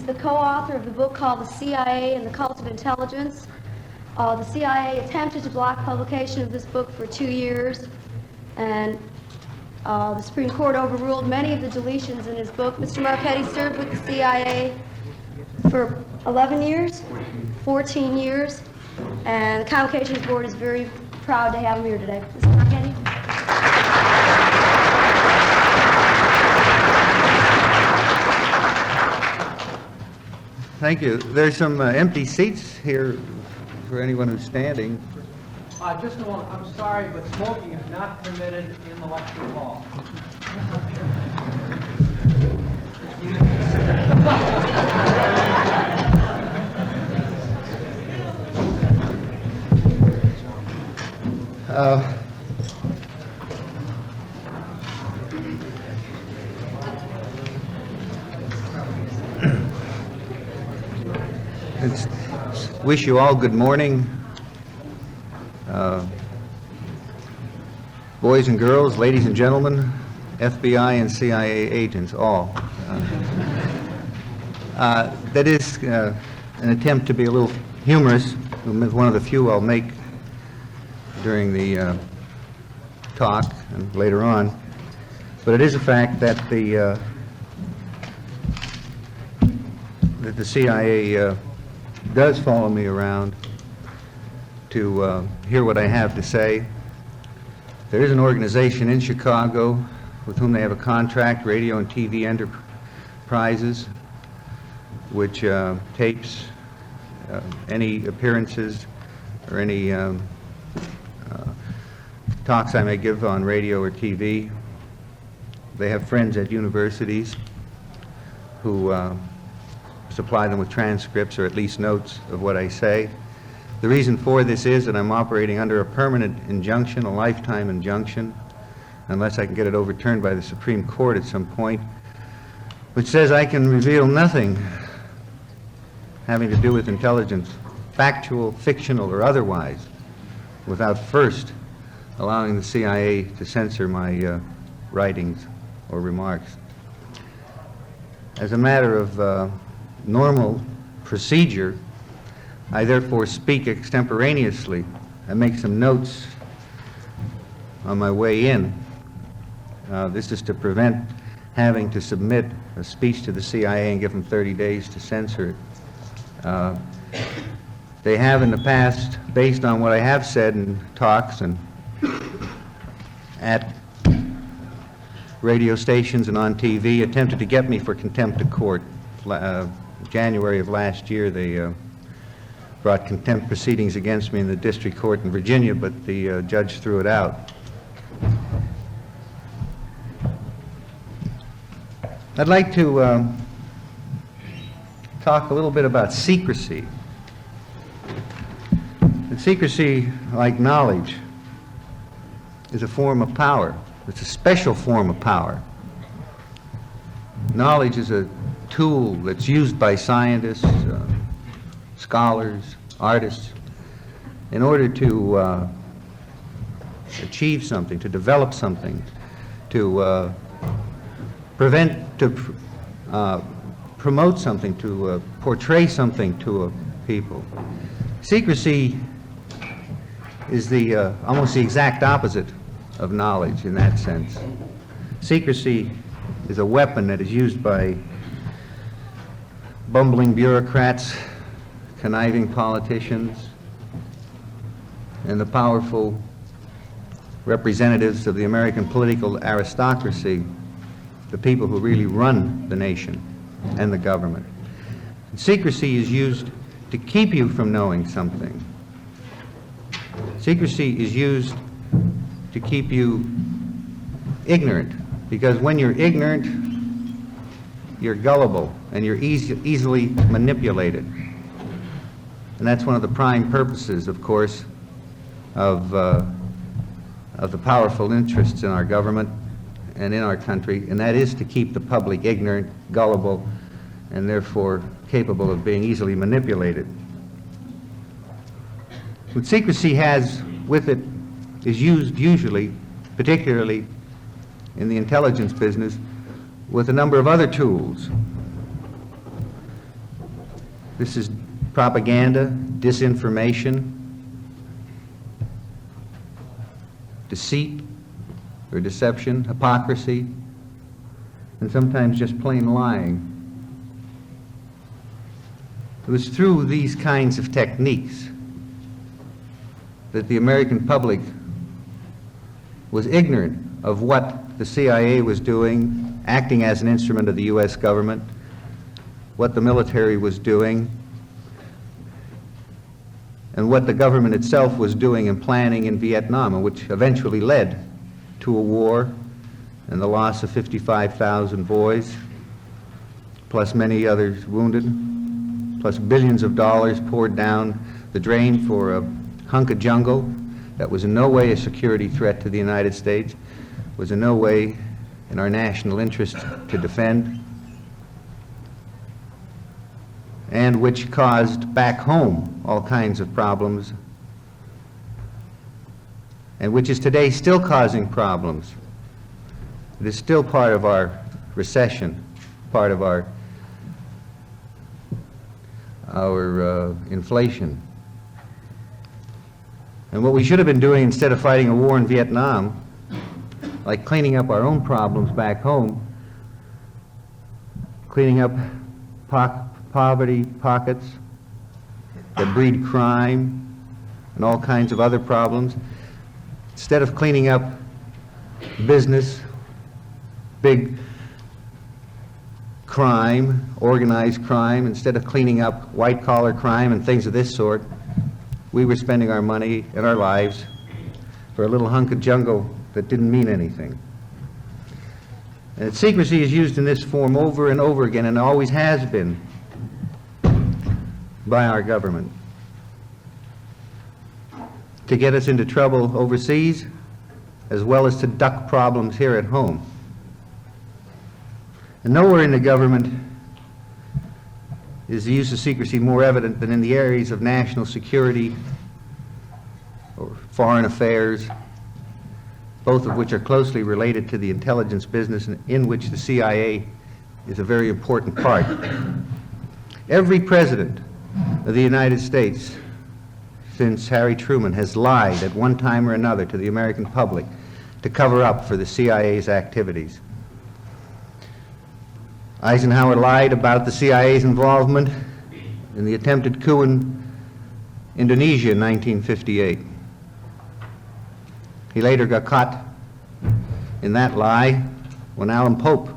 the co-author of the book called The CIA and the Cult of Intelligence. The CIA attempted to block publication of this book for 2 years, and the Supreme Court overruled many of the deletions in his book. Mr. Marchetti served with the CIA for 11 years, 14 years, and the Convocations Board is very proud to have him here today. Mr. Marchetti. Thank you. There's some empty seats here for anyone who's standing. Just a moment. I'm sorry, but smoking is not permitted in the lecture hall. Wish you all good morning. Boys and girls, ladies and gentlemen, FBI and CIA agents, all. That is an attempt to be a little humorous, one of the few I'll make during the talk and later on. But it is a fact that the CIA does follow me around to hear what I have to say. There is an organization in Chicago with whom they have a contract, Radio and TV Enterprises, which tapes any appearances or any talks I may give on radio or TV. They have friends at universities who supply them with transcripts or at least notes of what I say. The reason for this is that I'm operating under a permanent injunction, a lifetime injunction, unless I can get it overturned by the Supreme Court at some point, which says I can reveal nothing having to do with intelligence, factual, fictional, or otherwise, without first allowing the CIA to censor my writings or remarks. As a matter of normal procedure, I therefore speak extemporaneously. I make some notes on my way in. This is to prevent having to submit a speech to the CIA and give them 30 days to censor it. They have in the past, based on what I have said in talks and at radio stations and on TV, attempted to get me for contempt of court. January of last year, they brought contempt proceedings against me in the district court in Virginia, but the judge threw it out. I'd like to talk a little bit about secrecy. And secrecy, like knowledge, is a form of power. It's a special form of power. Knowledge is a tool that's used by scientists, scholars, artists, in order to achieve something, to develop something, to promote something, to portray something to a people. Secrecy is almost the exact opposite of knowledge in that sense. Secrecy is a weapon that is used by bumbling bureaucrats, conniving politicians, and the powerful representatives of the American political aristocracy, the people who really run the nation and the government. Secrecy is used to keep you from knowing something. Secrecy is used to keep you ignorant, because when you're ignorant, you're gullible and you're easily manipulated. And that's one of the prime purposes, of course, of the powerful interests in our government and in our country, and that is to keep the public ignorant, gullible, and therefore capable of being easily manipulated. What secrecy has with it is used usually, particularly in the intelligence business, with a number of other tools. This is propaganda, disinformation, deceit or deception, hypocrisy, and sometimes just plain lying. It was through these kinds of techniques that the American public was ignorant of what the CIA was doing, acting as an instrument of the U.S. government, what the military was doing, and what the government itself was doing and planning in Vietnam, and which eventually led to a war and the loss of 55,000 boys, plus many others wounded, plus billions of dollars poured down the drain for a hunk of jungle that was in no way a security threat to the United States, was in no way in our national interest to defend, and which caused back home all kinds of problems, and which is today still causing problems. It is still part of our recession, part of our inflation. And what we should have been doing instead of fighting a war in Vietnam, like cleaning up our own problems back home, cleaning up poverty pockets that breed crime and all kinds of other problems, instead of cleaning up business, big crime, organized crime, instead of cleaning up white-collar crime and things of this sort, we were spending our money and our lives for a little hunk of jungle that didn't mean anything. And secrecy is used in this form over and over again, and always has been, by our government, to get us into trouble overseas, as well as to duck problems here at home. And nowhere in the government is the use of secrecy more evident than in the areas of national security or foreign affairs, both of which are closely related to the intelligence business, in which the CIA is a very important part. Every president of the United States since Harry Truman has lied at one time or another to the American public to cover up for the CIA's activities. Eisenhower lied about the CIA's involvement in the attempted coup in Indonesia in 1958. He later got caught in that lie when Alan Pope,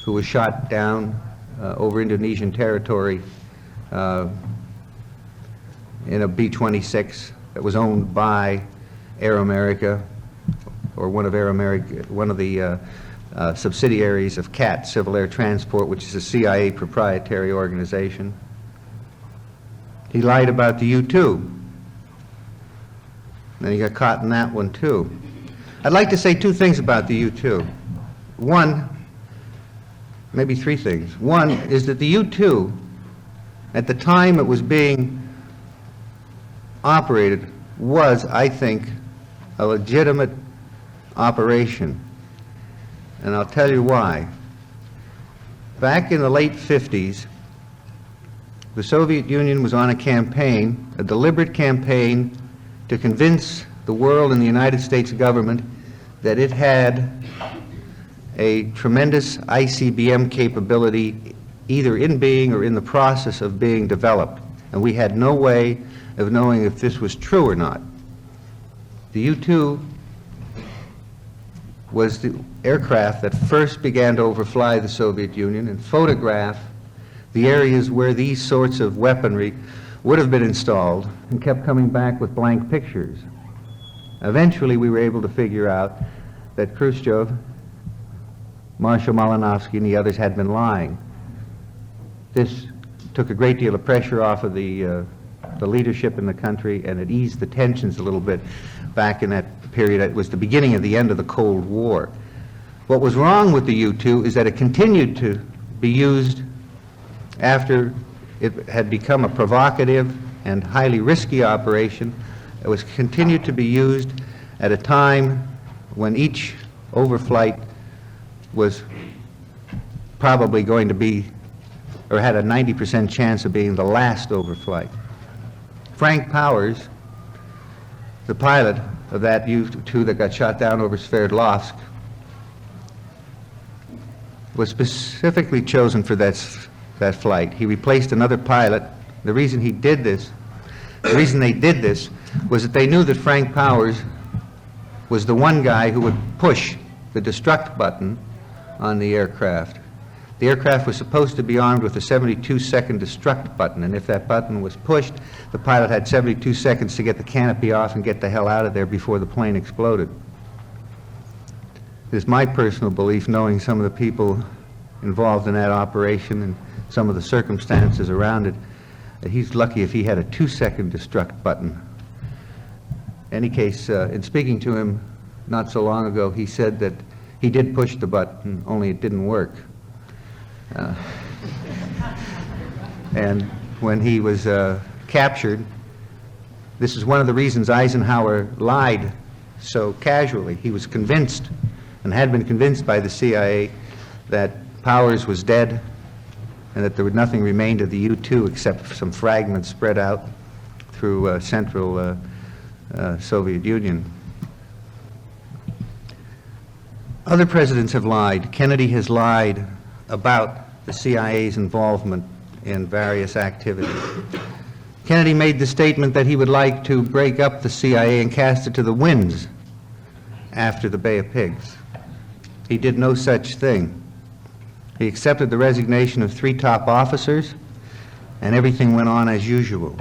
who was shot down over Indonesian territory in a B-26 that was owned by Air America, or one of the subsidiaries of CAT, Civil Air Transport, which is a CIA proprietary organization. He lied about the U-2. And he got caught in that one too. I'd like to say two things about the U-2. One, maybe three things. One is that the U-2, at the time it was being operated, was, I think, a legitimate operation. And I'll tell you why. Back in the late 50s, the Soviet Union was on a campaign, a deliberate campaign, to convince the world and the United States government that it had a tremendous ICBM capability either in being or in the process of being developed. And we had no way of knowing if this was true or not. The U-2 was the aircraft that first began to overfly the Soviet Union and photograph the areas where these sorts of weaponry would have been installed, and kept coming back with blank pictures. Eventually we were able to figure out that Khrushchev, Marshal Malinowski, and the others had been lying. This took a great deal of pressure off of the leadership in the country, and it eased the tensions a little bit back in that period. It was the beginning of the end of the Cold War. What was wrong with the U-2 is that it continued to be used after it had become a provocative and highly risky operation. It was continued to be used at a time when each overflight was probably going to be or had a 90% chance of being the last overflight. Frank Powers, the pilot of that U-2 that got shot down over Sverdlovsk, was specifically chosen for that flight. He replaced another pilot. The reason they did this was that they knew that Frank Powers was the one guy who would push the destruct button on the aircraft. The aircraft was supposed to be armed with a 72-second destruct button, and if that button was pushed, the pilot had 72 seconds to get the canopy off and get the hell out of there before the plane exploded. It is my personal belief, knowing some of the people involved in that operation and some of the circumstances around it, that he's lucky if he had a 2-second destruct button. In any case, in speaking to him not so long ago, he said that he did push the button, only it didn't work. And when he was captured, this is one of the reasons Eisenhower lied so casually. He was convinced, and had been convinced by the CIA, that Powers was dead and that there was nothing remained of the U-2 except some fragments spread out through central Soviet Union. Other presidents have lied. Kennedy has lied about the CIA's involvement in various activities. Kennedy made the statement that he would like to break up the CIA and cast it to the winds after the Bay of Pigs. He did no such thing. He accepted the resignation of 3 top officers, and everything went on as usual.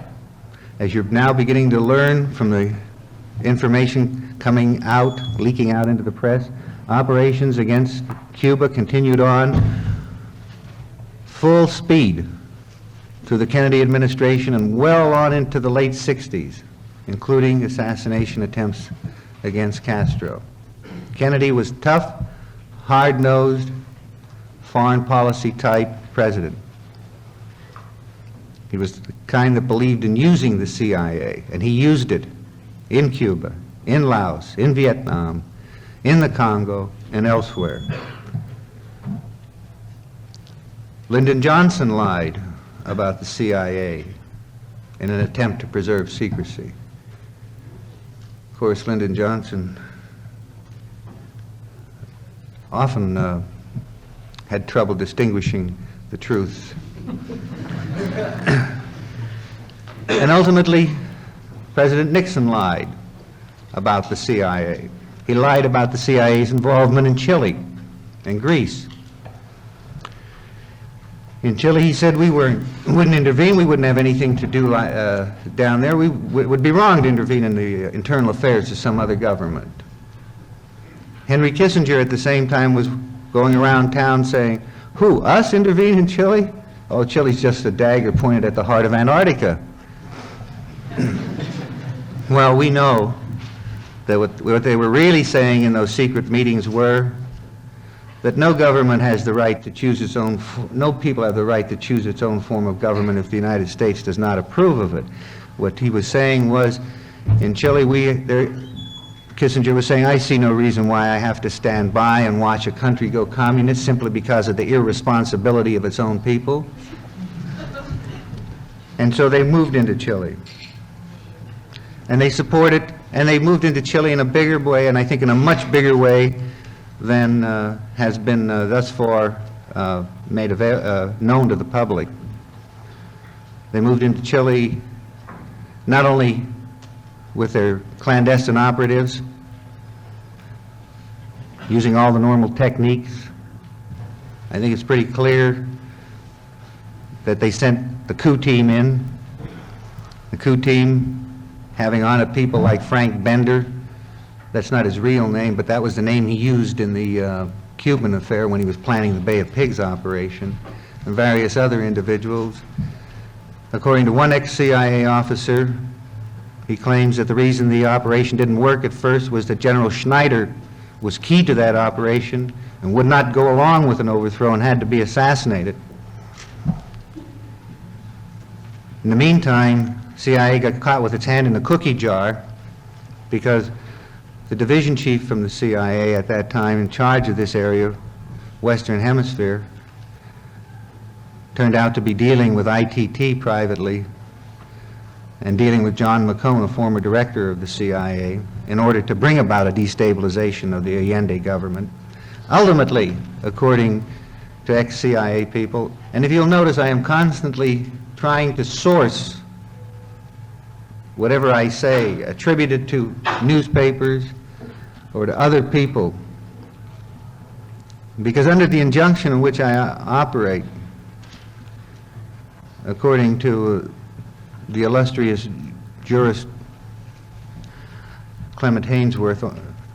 As you're now beginning to learn from the information coming out, leaking out into the press, operations against Cuba continued on full speed through the Kennedy administration and well on into the late 60s, including assassination attempts against Castro. Kennedy was tough, hard-nosed, foreign policy type president. He was the kind that believed in using the CIA, and he used it in Cuba, in Laos, in Vietnam, in the Congo, and elsewhere. Lyndon Johnson lied about the CIA in an attempt to preserve secrecy. Of course, Lyndon Johnson often had trouble distinguishing the truth. And ultimately, President Nixon lied about the CIA. He lied about the CIA's involvement in Chile and Greece. In Chile, he said we wouldn't intervene, we wouldn't have anything to do down there. We would be wrong to intervene in the internal affairs of some other government. Henry Kissinger at the same time was going around town saying, who, us intervene in Chile? Oh, Chile's just a dagger pointed at the heart of Antarctica. Well, we know that what they were really saying in those secret meetings were that no government has the right to choose its own, no people have the right to choose its own form of government if the United States does not approve of it. What he was saying was, in Chile, Kissinger was saying, I see no reason why I have to stand by and watch a country go communist simply because of the irresponsibility of its own people. And so they moved into Chile. And they supported, and they moved into Chile in a bigger way, and I think in a much bigger way than has been thus far made known to the public. They moved into Chile not only with their clandestine operatives, using all the normal techniques. I think it's pretty clear that they sent the coup team in. The coup team having on it people like Frank Bender. That's not his real name, but that was the name he used in the Cuban affair when he was planning the Bay of Pigs operation, and various other individuals. According to one ex-CIA officer, he claims that the reason the operation didn't work at first was that General Schneider was key to that operation and would not go along with an overthrow and had to be assassinated. In the meantime, CIA got caught with its hand in the cookie jar because the division chief from the CIA at that time in charge of this area, Western Hemisphere, turned out to be dealing with ITT privately and dealing with John McCone, a former director of the CIA, in order to bring about a destabilization of the Allende government. Ultimately, according to ex-CIA people, and if you'll notice, I am constantly trying to source whatever I say attributed to newspapers or to other people, because under the injunction in which I operate, according to the illustrious jurist Clement Haynesworth,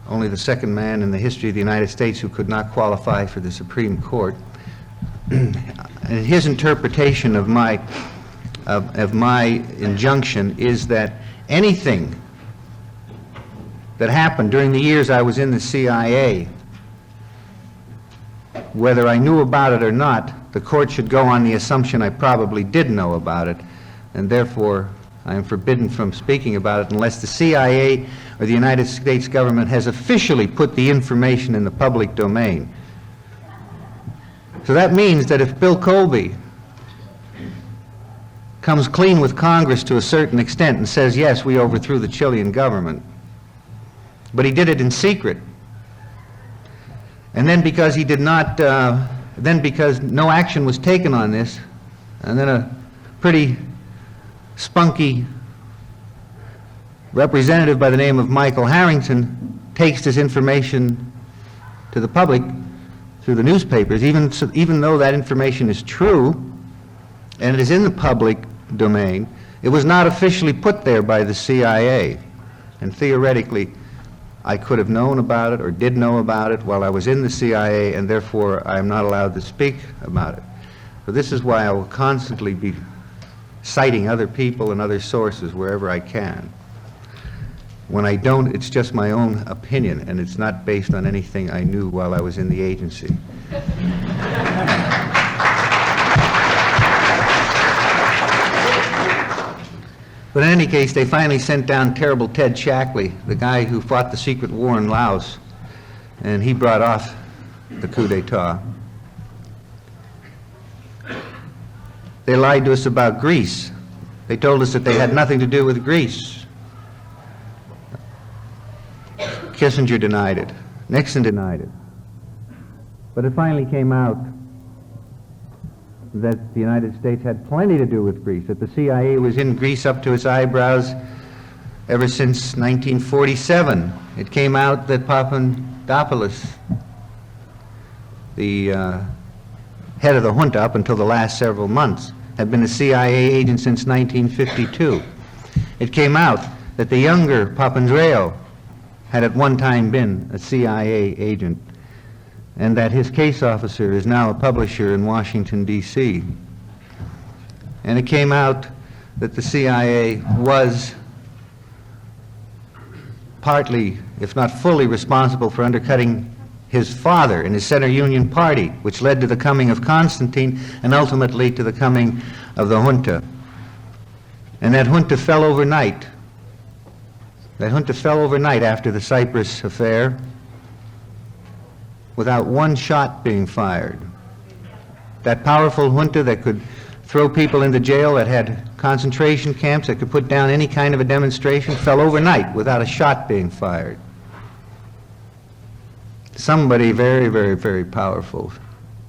only the second man in the history of the United States who could not qualify for the Supreme Court, and his interpretation of my injunction is that anything that happened during the years I was in the CIA, whether I knew about it or not, the court should go on the assumption I probably did know about it, and therefore I am forbidden from speaking about it unless the CIA or the United States government has officially put the information in the public domain. So that means that if Bill Colby comes clean with Congress to a certain extent and says, yes, we overthrew the Chilean government, but he did it in secret, and then because he did not, then because no action was taken on this, and then a pretty spunky representative by the name of Michael Harrington takes this information to the public through the newspapers, even though that information is true and it is in the public domain, it was not officially put there by the CIA. And theoretically, I could have known about it or did know about it while I was in the CIA, and therefore I am not allowed to speak about it. So this is why I will constantly be citing other people and other sources wherever I can. When I don't, it's just my own opinion, and it's not based on anything I knew while I was in the agency. But in any case, they finally sent down terrible Ted Shackley, the guy who fought the secret war in Laos, and he brought off the coup d'etat. They lied to us about Greece. They told us that they had nothing to do with Greece. Kissinger denied it. Nixon denied it. But it finally came out that the United States had plenty to do with Greece, that the CIA was in Greece up to its eyebrows ever since 1947. It came out that Papadopoulos, the head of the junta up until the last several months, had been a CIA agent since 1952. It came out that the younger Papandreou had at one time been a CIA agent, and that his case officer is now a publisher in Washington, D.C. And it came out that the CIA was partly, if not fully, responsible for undercutting his father in his Center Union Party, which led to the coming of Constantine and ultimately to the coming of the junta. And that junta fell overnight. That junta fell overnight after the Cyprus affair, without one shot being fired. That powerful junta that could throw people into jail, that had concentration camps, that could put down any kind of a demonstration, fell overnight without a shot being fired. Somebody very, very, very powerful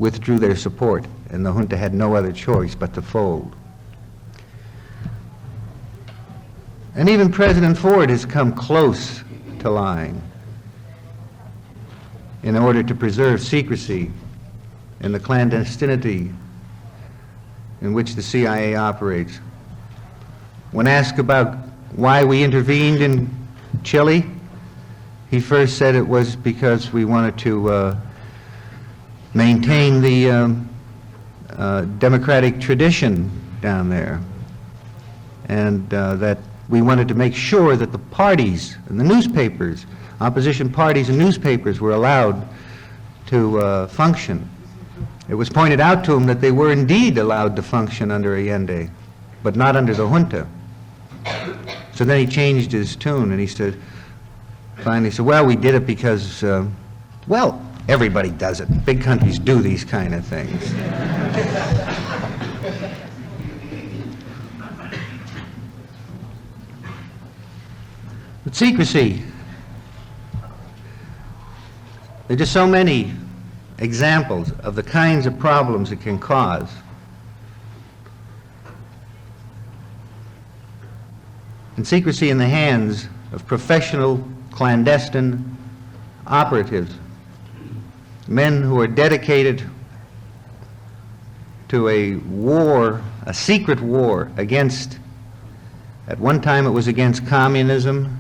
withdrew their support, and the junta had no other choice but to fold. And even President Ford has come close to lying in order to preserve secrecy in the clandestinity in which the CIA operates. When asked about why we intervened in Chile, he first said it was because we wanted to maintain the democratic tradition down there, and that we wanted to make sure that the parties and the newspapers, opposition parties and newspapers, were allowed to function. It was pointed out to him that they were indeed allowed to function under Allende, but not under the junta. So then he changed his tune, and he said, finally said, well, we did it because, well, everybody does it. Big countries do these kind of things. But secrecy, there are just so many examples of the kinds of problems it can cause. And secrecy in the hands of professional clandestine operatives, men who are dedicated to a war, a secret war against, at one time it was against communism,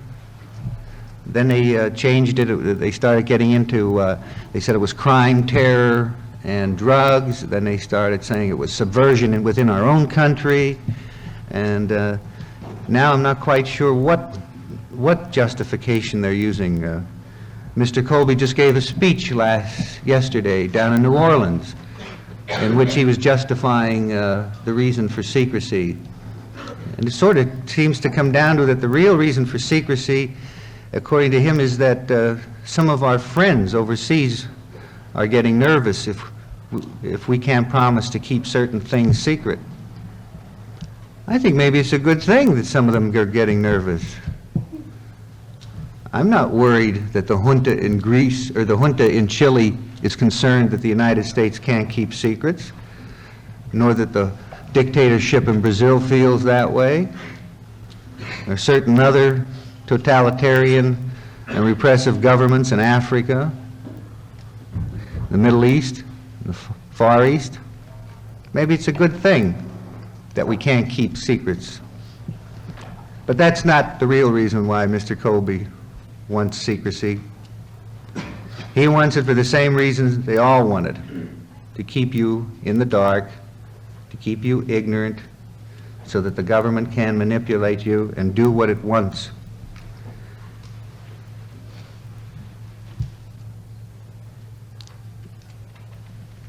then they changed it, they started getting into, they said it was crime, terror, and drugs, then they started saying it was subversion within our own country, and now I'm not quite sure what justification they're using. Mr. Colby just gave a speech yesterday down in New Orleans in which he was justifying the reason for secrecy. And it sort of seems to come down to that the real reason for secrecy, according to him, is that some of our friends overseas are getting nervous if we can't promise to keep certain things secret. I think maybe it's a good thing that some of them are getting nervous. I'm not worried that the junta in Greece or the junta in Chile is concerned that the United States can't keep secrets, nor that the dictatorship in Brazil feels that way, or certain other totalitarian and repressive governments in Africa, the Middle East, the Far East. Maybe it's a good thing that we can't keep secrets. But that's not the real reason why Mr. Colby wants secrecy. He wants it for the same reasons they all want it, to keep you in the dark, to keep you ignorant, so that the government can manipulate you and do what it wants.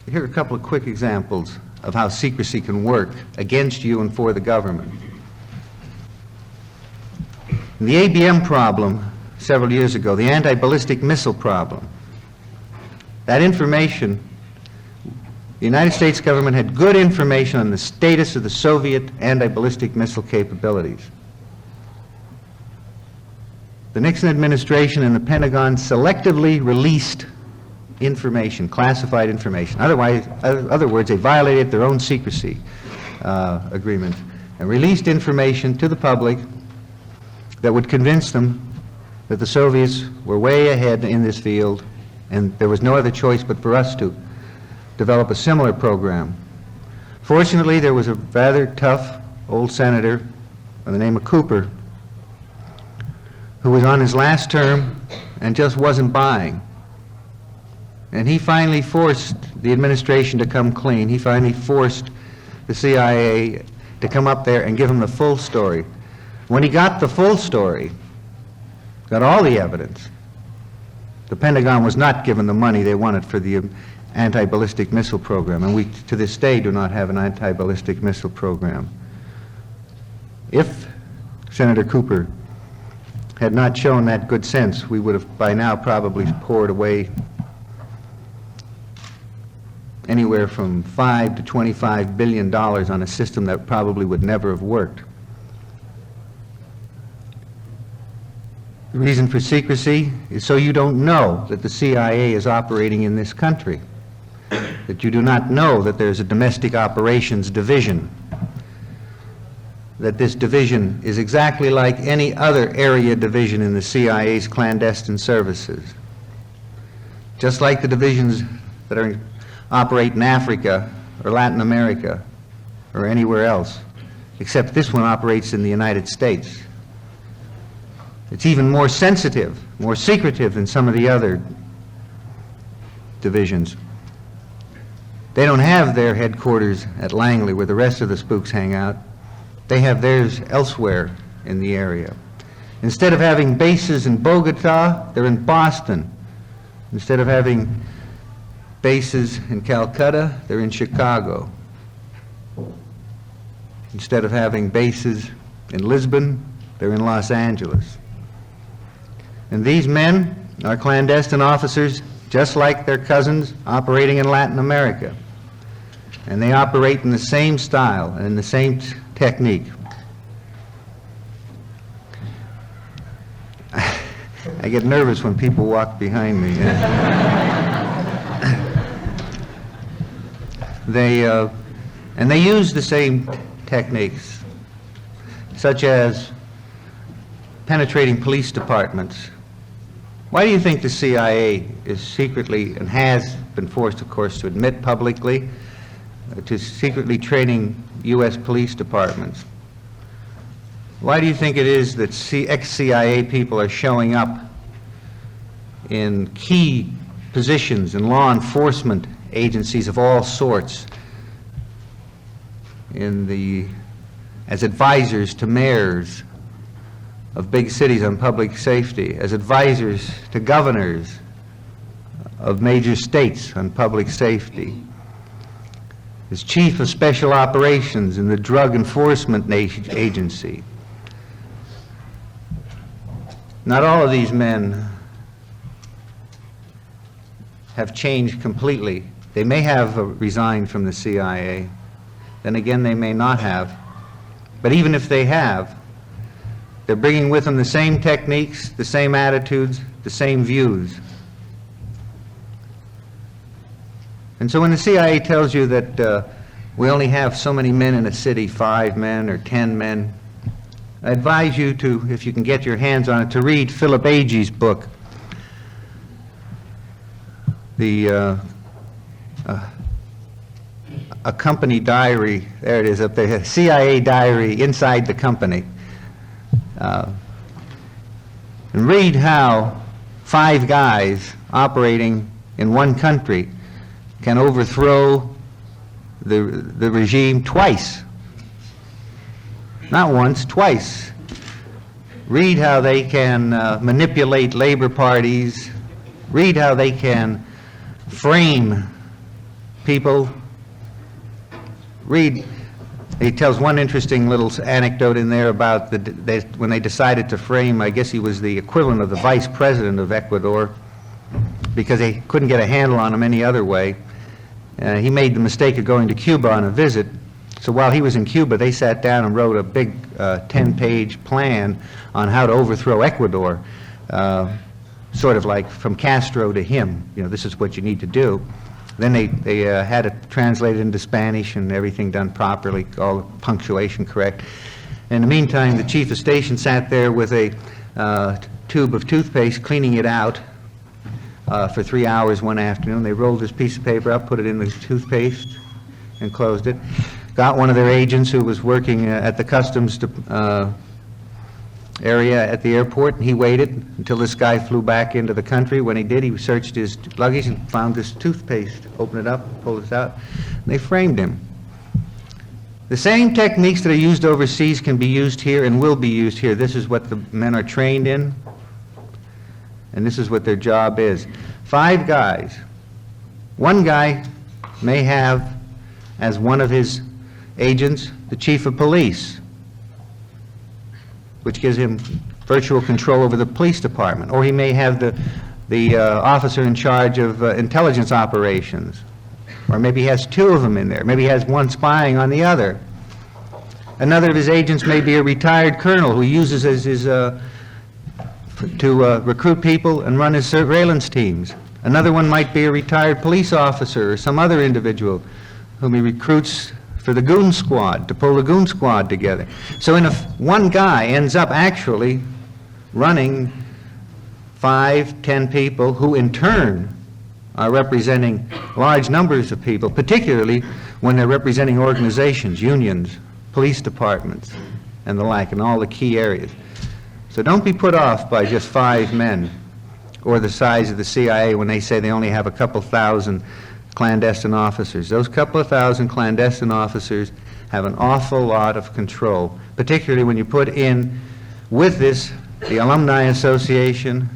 Here are a couple of quick examples of how secrecy can work against you and for the government. The ABM problem several years ago, the anti-ballistic missile problem, that information, the United States government had good information on the status of the Soviet anti-ballistic missile capabilities. The Nixon administration and the Pentagon selectively released information, classified information. Other words, they violated their own secrecy agreement and released information to the public that would convince them that the Soviets were way ahead in this field, and there was no other choice but for us to develop a similar program. Fortunately, there was a rather tough old senator by the name of Cooper who was on his last term and just wasn't buying. And he finally forced the administration to come clean. He finally forced the CIA to come up there and give him the full story. When he got the full story, got all the evidence, the Pentagon was not given the money they wanted for the anti-ballistic missile program, and we to this day do not have an anti-ballistic missile program. If Senator Cooper had not shown that good sense, we would have by now probably poured away anywhere from $5 to $25 billion on a system that probably would never have worked. The reason for secrecy is so you don't know that the CIA is operating in this country, that you do not know that there's a domestic operations division, that this division is exactly like any other area division in the CIA's clandestine services. Just like the divisions that operate in Africa or Latin America or anywhere else, except this one operates in the United States. It's even more sensitive, more secretive than some of the other divisions. They don't have their headquarters at Langley where the rest of the spooks hang out. They have theirs elsewhere in the area. Instead of having bases in Bogota, they're in Boston. Instead of having bases in Calcutta, they're in Chicago. Instead of having bases in Lisbon, they're in Los Angeles. And these men are clandestine officers just like their cousins operating in Latin America. And they operate in the same style and in the same technique. I get nervous when people walk behind me. And they use the same techniques, such as penetrating police departments. Why do you think the CIA is secretly, and has been forced, of course, to admit publicly, to secretly training U.S. police departments? Why do you think it is that ex-CIA people are showing up in key positions in law enforcement agencies of all sorts, as advisors to mayors of big cities on public safety, as advisors to governors of major states on public safety, as chief of special operations in the Drug Enforcement Agency? Not all of these men have changed completely. They may have resigned from the CIA, then again they may not have. But even if they have, they're bringing with them the same techniques, the same attitudes, the same views. And so when the CIA tells you that we only have so many men in a city, 5 men or 10 men, I advise you to, if you can get your hands on it, to read Philip Agee's book, A Company Diary. There it is up there, CIA Diary Inside the Company. And read how 5 guys operating in one country can overthrow the regime twice. Not once, twice. Read how they can manipulate labor parties. Read how they can frame people. Read, he tells one interesting little anecdote in there about when they decided to frame, I guess he was the equivalent of the vice president of Ecuador, because they couldn't get a handle on him any other way. He made the mistake of going to Cuba on a visit. So while he was in Cuba, they sat down and wrote a big 10-page plan on how to overthrow Ecuador, sort of like from Castro to him. You know, this is what you need to do. Then they had it translated into Spanish and everything done properly, all the punctuation correct. In the meantime, the chief of station sat there with a tube of toothpaste, cleaning it out for 3 hours one afternoon. They rolled this piece of paper up, put it in the toothpaste, and closed it. Got one of their agents who was working at the customs area at the airport, and he waited until this guy flew back into the country. When he did, he searched his luggage and found this toothpaste. Opened it up, pulled it out, and they framed him. The same techniques that are used overseas can be used here and will be used here. This is what the men are trained in, and this is what their job is. 5 guys. One guy may have as one of his agents the chief of police, which gives him virtual control over the police department. Or he may have the officer in charge of intelligence operations. Or maybe he has 2 of them in there. Maybe he has one spying on the other. Another of his agents may be a retired colonel who uses as his to recruit people and run his surveillance teams. Another one might be a retired police officer or some other individual whom he recruits for the goon squad, to pull the goon squad together. So one guy ends up actually running 5, 10 people who in turn are representing large numbers of people, particularly when they're representing organizations, unions, police departments, and the like, in all the key areas. So don't be put off by just 5 men or the size of the CIA when they say they only have a couple thousand clandestine officers. Those couple of thousand clandestine officers have an awful lot of control, particularly when you put in with this the Alumni Association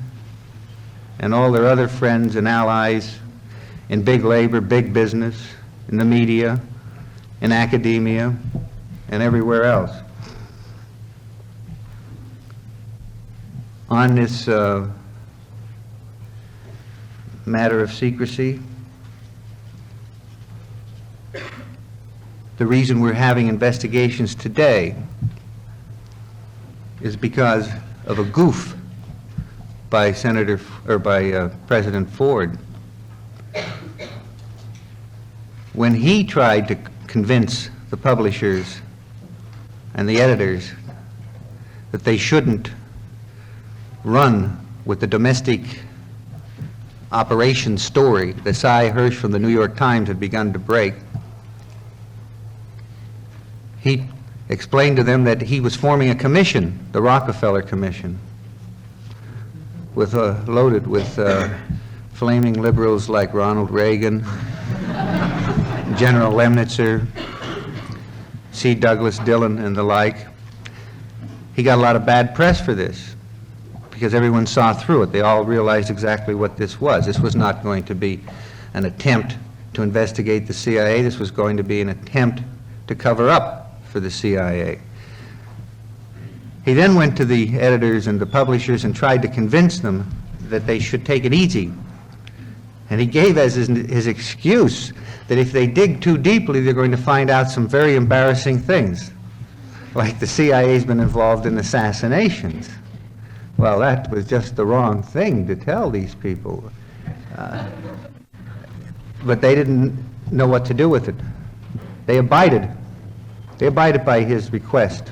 and all their other friends and allies in big labor, big business, in the media, in academia, and everywhere else. On this matter of secrecy, the reason we're having investigations today is because of a goof by President Ford. When he tried to convince the publishers and the editors that they shouldn't run with the domestic operation story that Cy Hirsch from the New York Times had begun to break, he explained to them that he was forming a commission, the Rockefeller Commission, loaded with flaming liberals like Ronald Reagan, General Lemnitzer, C. Douglas Dillon, and the like. He got a lot of bad press for this because everyone saw through it. They all realized exactly what this was. This was not going to be an attempt to investigate the CIA. This was going to be an attempt to cover up for the CIA. He then went to the editors and the publishers and tried to convince them that they should take it easy. And he gave as his excuse that if they dig too deeply, they're going to find out some very embarrassing things, like the CIA's been involved in assassinations. Well, that was just the wrong thing to tell these people. But they didn't know what to do with it. They abided. They abided by his request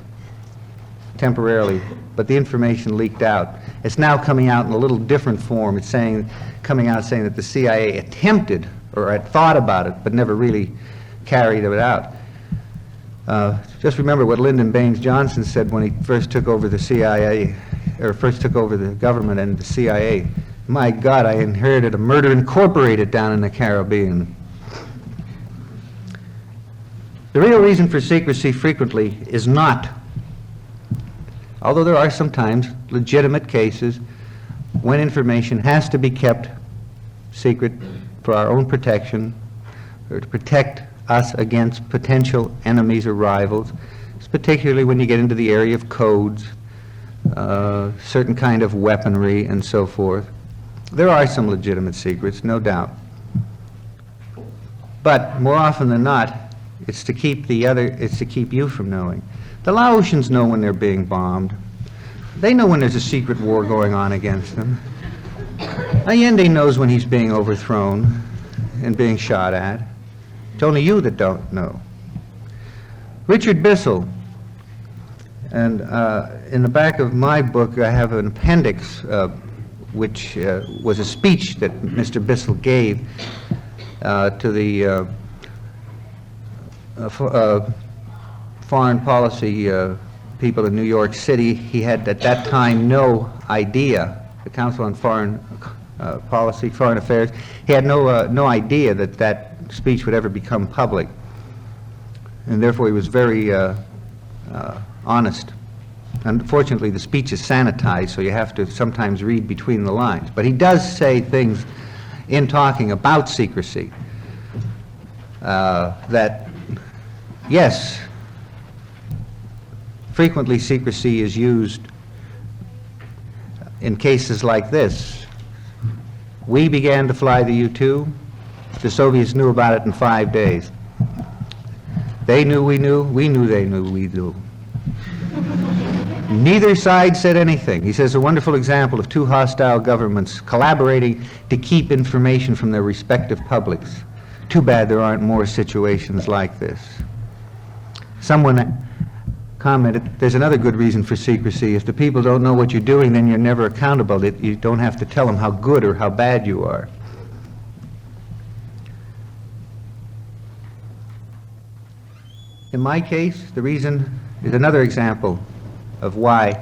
temporarily, but the information leaked out. It's now coming out in a little different form. It's coming out saying that the CIA attempted or had thought about it, but never really carried it out. Just remember what Lyndon Baines Johnson said when he first took over the CIA, or first took over the government and the CIA. My God, I inherited a Murder Incorporated down in the Caribbean. The real reason for secrecy frequently is not, although there are sometimes legitimate cases when information has to be kept secret for our own protection or to protect us against potential enemies or rivals, it's particularly when you get into the area of codes, certain kind of weaponry and so forth. There are some legitimate secrets, no doubt. But more often than not, it's to keep you from knowing. The Laotians know when they're being bombed. They know when there's a secret war going on against them. Allende knows when he's being overthrown and being shot at. It's only you that don't know. Richard Bissell, and in the back of my book I have an appendix which was a speech that Mr. Bissell gave to the foreign policy people in New York City. He had at that time no idea, the Council on Foreign Policy, Foreign Affairs, he had no idea that that speech would ever become public. And therefore he was very honest. Unfortunately, the speech is sanitized, so you have to sometimes read between the lines. But he does say things in talking about secrecy that, yes, frequently secrecy is used in cases like this. We began to fly the U-2. The Soviets knew about it in 5 days. They knew we knew they knew we knew. Neither side said anything. He says a wonderful example of two hostile governments collaborating to keep information from their respective publics. Too bad there aren't more situations like this. Someone commented, there's another good reason for secrecy. If the people don't know what you're doing, then you're never accountable. You don't have to tell them how good or how bad you are. In my case, the reason is another example of why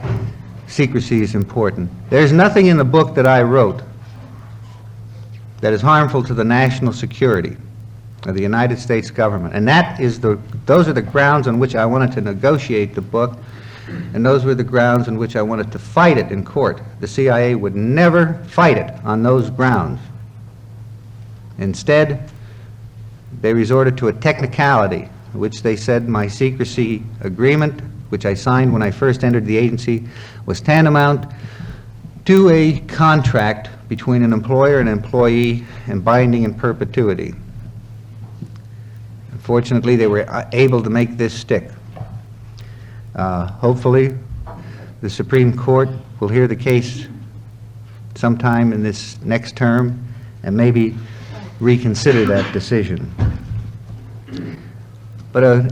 secrecy is important. There's nothing in the book that I wrote that is harmful to the national security of the United States government. And those are the grounds on which I wanted to negotiate the book, and those were the grounds on which I wanted to fight it in court. The CIA would never fight it on those grounds. Instead, they resorted to a technicality, which they said my secrecy agreement, which I signed when I first entered the agency, was tantamount to a contract between an employer and employee and binding in perpetuity. Fortunately, they were able to make this stick. Hopefully, the Supreme Court will hear the case sometime in this next term and maybe reconsider that decision. But a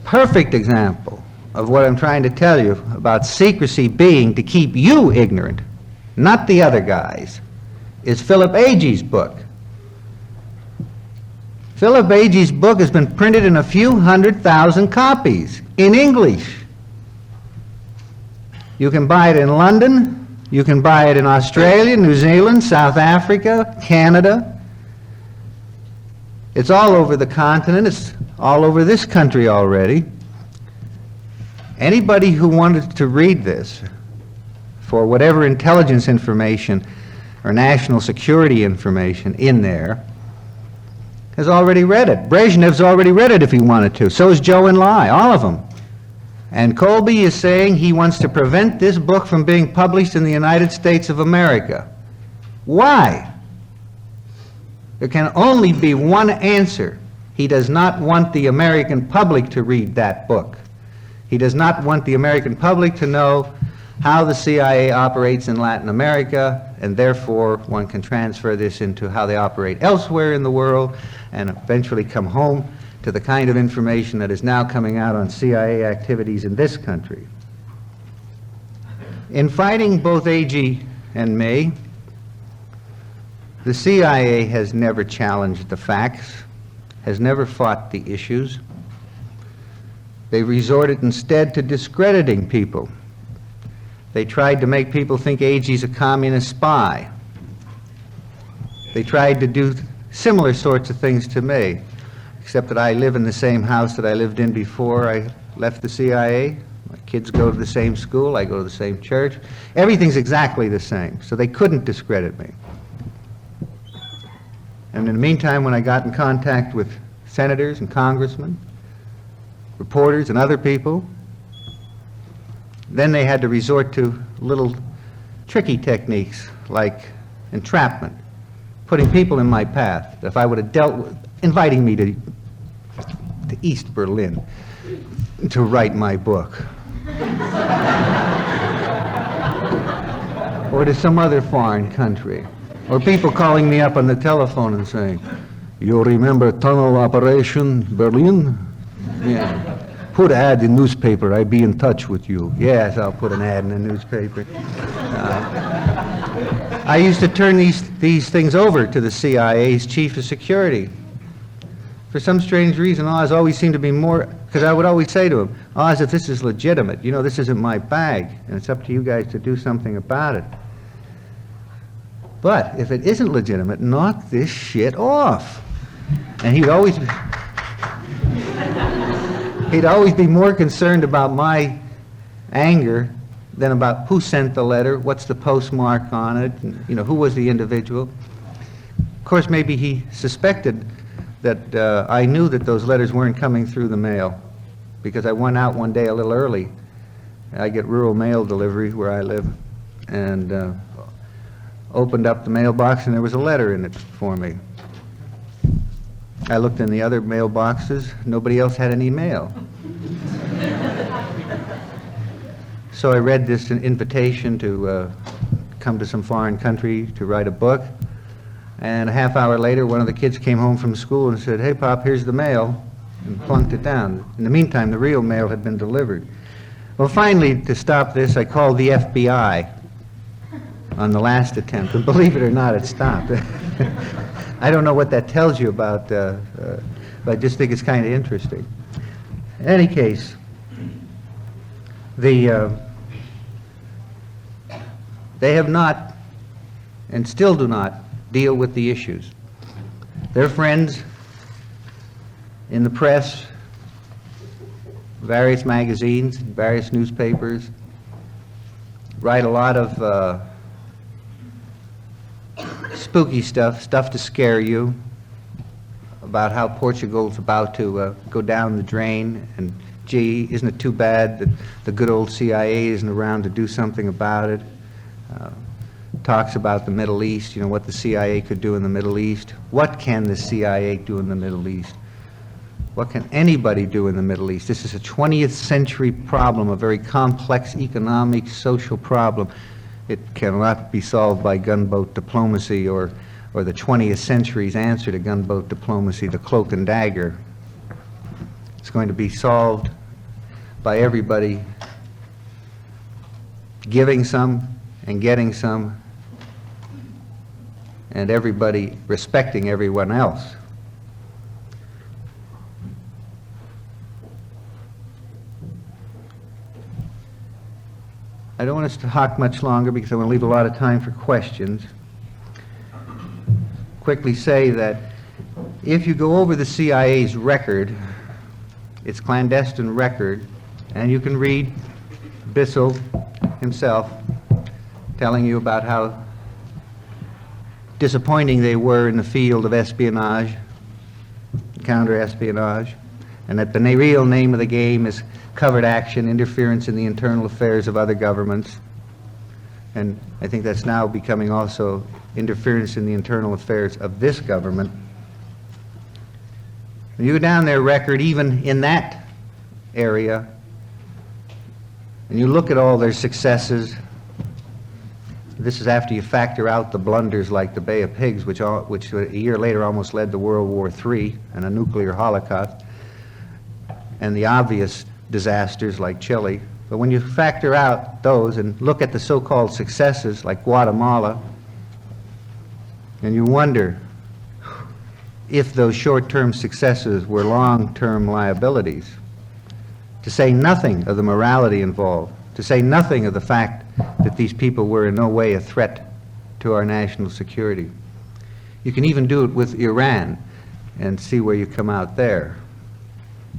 perfect example of what I'm trying to tell you about secrecy being to keep you ignorant, not the other guys, is Philip Agee's book. Philip Agee's book has been printed in a few 100,000 copies in English. You can buy it in London, you can buy it in Australia, New Zealand, South Africa, Canada. It's all over the continent, it's all over this country already. Anybody who wanted to read this for whatever intelligence information or national security information in there has already read it. Brezhnev's already read it if he wanted to. So is Zhou Enlai, all of them. And Colby is saying he wants to prevent this book from being published in the United States of America. Why? There can only be one answer. He does not want the American public to read that book. He does not want the American public to know how the CIA operates in Latin America, and therefore one can transfer this into how they operate elsewhere in the world and eventually come home to the kind of information that is now coming out on CIA activities in this country. In fighting both Agee and me, the CIA has never challenged the facts, has never fought the issues. They resorted instead to discrediting people. They tried to make people think Agee's a communist spy. They tried to do similar sorts of things to me, except that I live in the same house that I lived in before I left the CIA. My kids go to the same school, I go to the same church. Everything's exactly the same, so they couldn't discredit me. And in the meantime, when I got in contact with senators and congressmen, reporters and other people, then they had to resort to little tricky techniques like entrapment, putting people in my path. If I would have dealt with, inviting me to East Berlin to write my book, or to some other foreign country, or people calling me up on the telephone and saying, "You remember tunnel operation Berlin?" Yeah. Put an ad in newspaper, I'd be in touch with you. Yes, I'll put an ad in the newspaper. I used to turn these things over to the CIA's chief of security. For some strange reason, Oz always seemed to be more, because I would always say to him, Oz, if this is legitimate, you know, this isn't my bag, and it's up to you guys to do something about it. But if it isn't legitimate, knock this shit off. And he'd always be more concerned about my anger than about who sent the letter, what's the postmark on it, and, you know, who was the individual. Of course, maybe he suspected that I knew that those letters weren't coming through the mail, because I went out one day a little early. I get rural mail delivery where I live, and opened up the mailbox, and there was a letter in it for me. I looked in the other mailboxes. Nobody else had any mail. So I read this invitation to come to some foreign country to write a book. And a half hour later, one of the kids came home from school and said, "Hey, Pop, here's the mail," and plunked it down. In the meantime, the real mail had been delivered. Well, finally, to stop this, I called the FBI on the last attempt. And believe it or not, it stopped. I don't know what that tells you about, but I just think it's kind of interesting. In any case, they have not, and still do not, deal with the issues. Their friends in the press, various magazines, various newspapers, write a lot of spooky stuff to scare you, about how Portugal's about to go down the drain, and gee, isn't it too bad that the good old CIA isn't around to do something about it? talks about the Middle East, you know, what the CIA could do in the Middle East. What can the CIA do in the Middle East? What can anybody do in the Middle East? This is a 20th century problem, a very complex economic, social problem. It cannot be solved by gunboat diplomacy or the 20th century's answer to gunboat diplomacy, the cloak and dagger. It's going to be solved by everybody giving some and getting some, and everybody respecting everyone else. I don't want us to talk much longer because I want to leave a lot of time for questions. Quickly say that if you go over the CIA's record, its clandestine record, and you can read Bissell himself telling you about how disappointing they were in the field of espionage, counter-espionage, and that the real name of the game is covert action, interference in the internal affairs of other governments. And I think that's now becoming also interference in the internal affairs of this government. When you go down their record, even in that area, and you look at all their successes, this is after you factor out the blunders like the Bay of Pigs, which a year later almost led to World War III and a nuclear holocaust, and the obvious disasters like Chile. But when you factor out those and look at the so-called successes like Guatemala, and you wonder if those short-term successes were long-term liabilities, to say nothing of the morality involved, to say nothing of the fact that these people were in no way a threat to our national security. You can even do it with Iran and see where you come out there.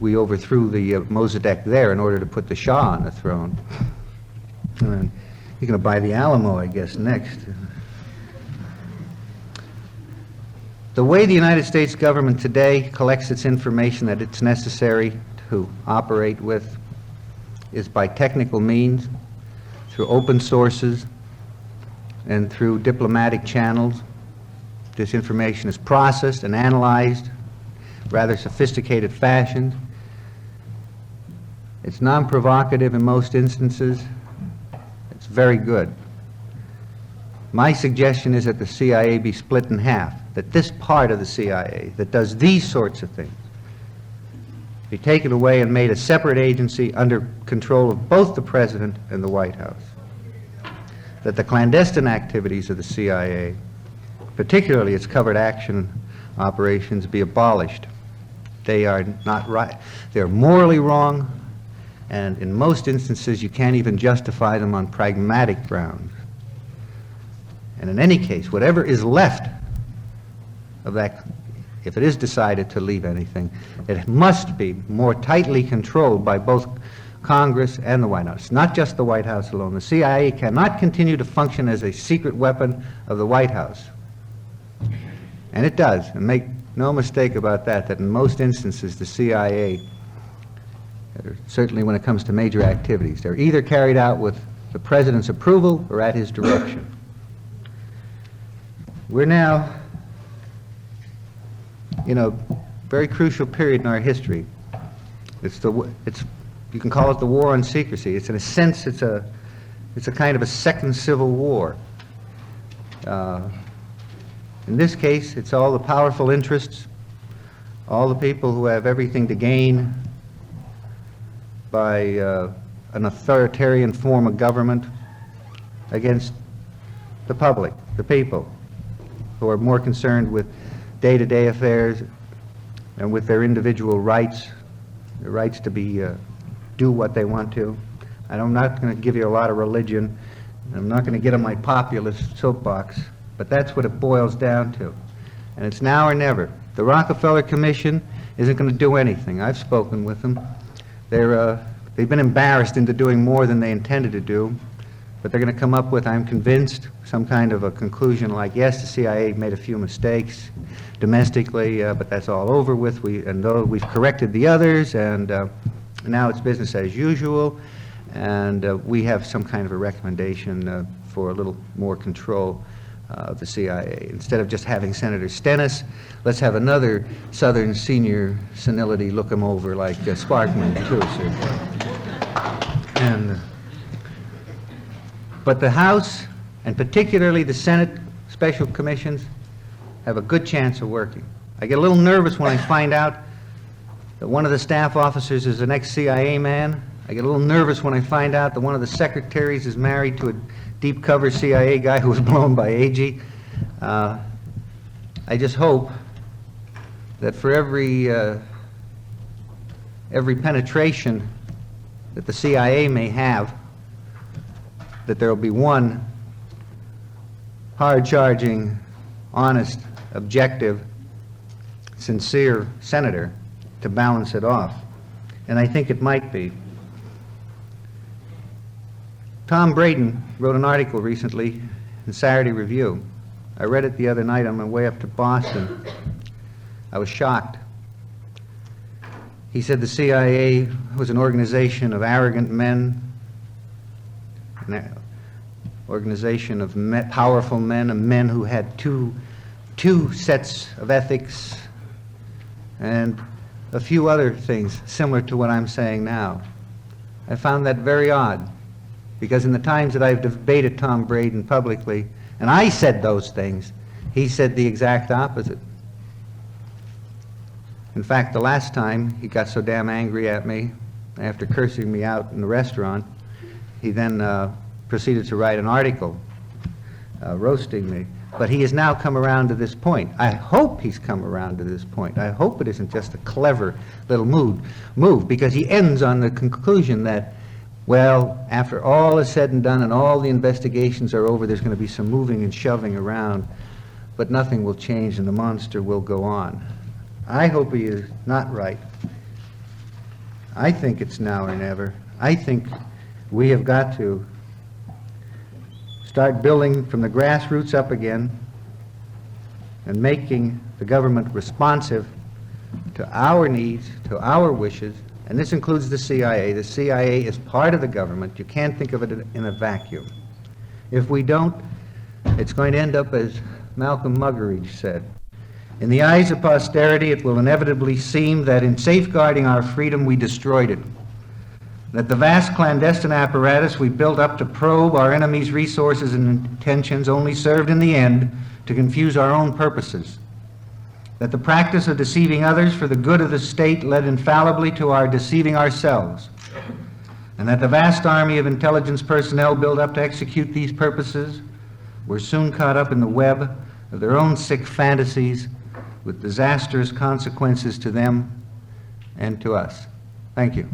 We overthrew the Mossadegh there in order to put the Shah on the throne. And you're going to buy the Alamo, I guess, next. The way the United States government today collects its information that it's necessary to operate with is by technical means, through open sources, and through diplomatic channels. This information is processed and analyzed in rather sophisticated fashion. It's non-provocative in most instances. It's very good. My suggestion is that the CIA be split in half, that this part of the CIA that does these sorts of things be taken away and made a separate agency under control of both the President and the White House. That the clandestine activities of the CIA, particularly its covert action operations, be abolished. They are not right. They're morally wrong, and in most instances you can't even justify them on pragmatic grounds. And in any case, whatever is left of that, if it is decided to leave anything, it must be more tightly controlled by both Congress and the White House, not just the White House alone. The CIA cannot continue to function as a secret weapon of the White House. And it does, and make no mistake about that, that in most instances the CIA, certainly when it comes to major activities, they're either carried out with the President's approval or at his direction. We're now in a very crucial period in our history. You can call it the war on secrecy. It's in a sense, it's a kind of a second civil war. In this case, it's all the powerful interests, all the people who have everything to gain by an authoritarian form of government against the public, the people, who are more concerned with day-to-day affairs and with their individual rights, the rights to be do what they want to. I'm not going to give you a lot of religion. I'm not going to get on my populist soapbox, but that's what it boils down to. And it's now or never. The Rockefeller Commission isn't going to do anything. I've spoken with them. They've been embarrassed into doing more than they intended to do, but they're going to come up with, I'm convinced, some kind of a conclusion like, yes, the CIA made a few mistakes domestically, but that's all over with. We've corrected the others, and now it's business as usual, and we have some kind of a recommendation for a little more control of the CIA. Instead of just having Senator Stennis, let's have another Southern senior senility look him over like Sparkman, too, sir. And, but the House, and particularly the Senate special commissions, have a good chance of working. I get a little nervous when I find out that one of the staff officers is an ex-CIA man. I get a little nervous when I find out that one of the secretaries is married to a deep cover CIA guy who was blown by AG. I just hope that for every penetration that the CIA may have, that there will be one hard-charging, honest, objective, sincere senator to balance it off. And I think it might be. Tom Braden wrote an article recently in Saturday Review. I read it the other night on my way up to Boston. I was shocked. He said the CIA was an organization of arrogant men, an organization of powerful men, and men who had two sets of ethics and a few other things similar to what I'm saying now. I found that very odd, because in the times that I've debated Tom Braden publicly, and I said those things, he said the exact opposite. In fact, the last time he got so damn angry at me, after cursing me out in the restaurant, he then proceeded to write an article roasting me. But he has now come around to this point. I hope he's come around to this point. I hope it isn't just a clever little move, because he ends on the conclusion that, well, after all is said and done and all the investigations are over, there's going to be some moving and shoving around, but nothing will change and the monster will go on. I hope he is not right. I think it's now or never. I think we have got to start building from the grassroots up again and making the government responsive to our needs, to our wishes, and this includes the CIA. The CIA is part of the government. You can't think of it in a vacuum. If we don't, it's going to end up as Malcolm Muggeridge said. In the eyes of posterity, it will inevitably seem that in safeguarding our freedom, we destroyed it. That the vast clandestine apparatus we built up to probe our enemies' resources and intentions only served in the end to confuse our own purposes. That the practice of deceiving others for the good of the state led infallibly to our deceiving ourselves. And that the vast army of intelligence personnel built up to execute these purposes were soon caught up in the web of their own sick fantasies with disastrous consequences to them and to us. Thank you.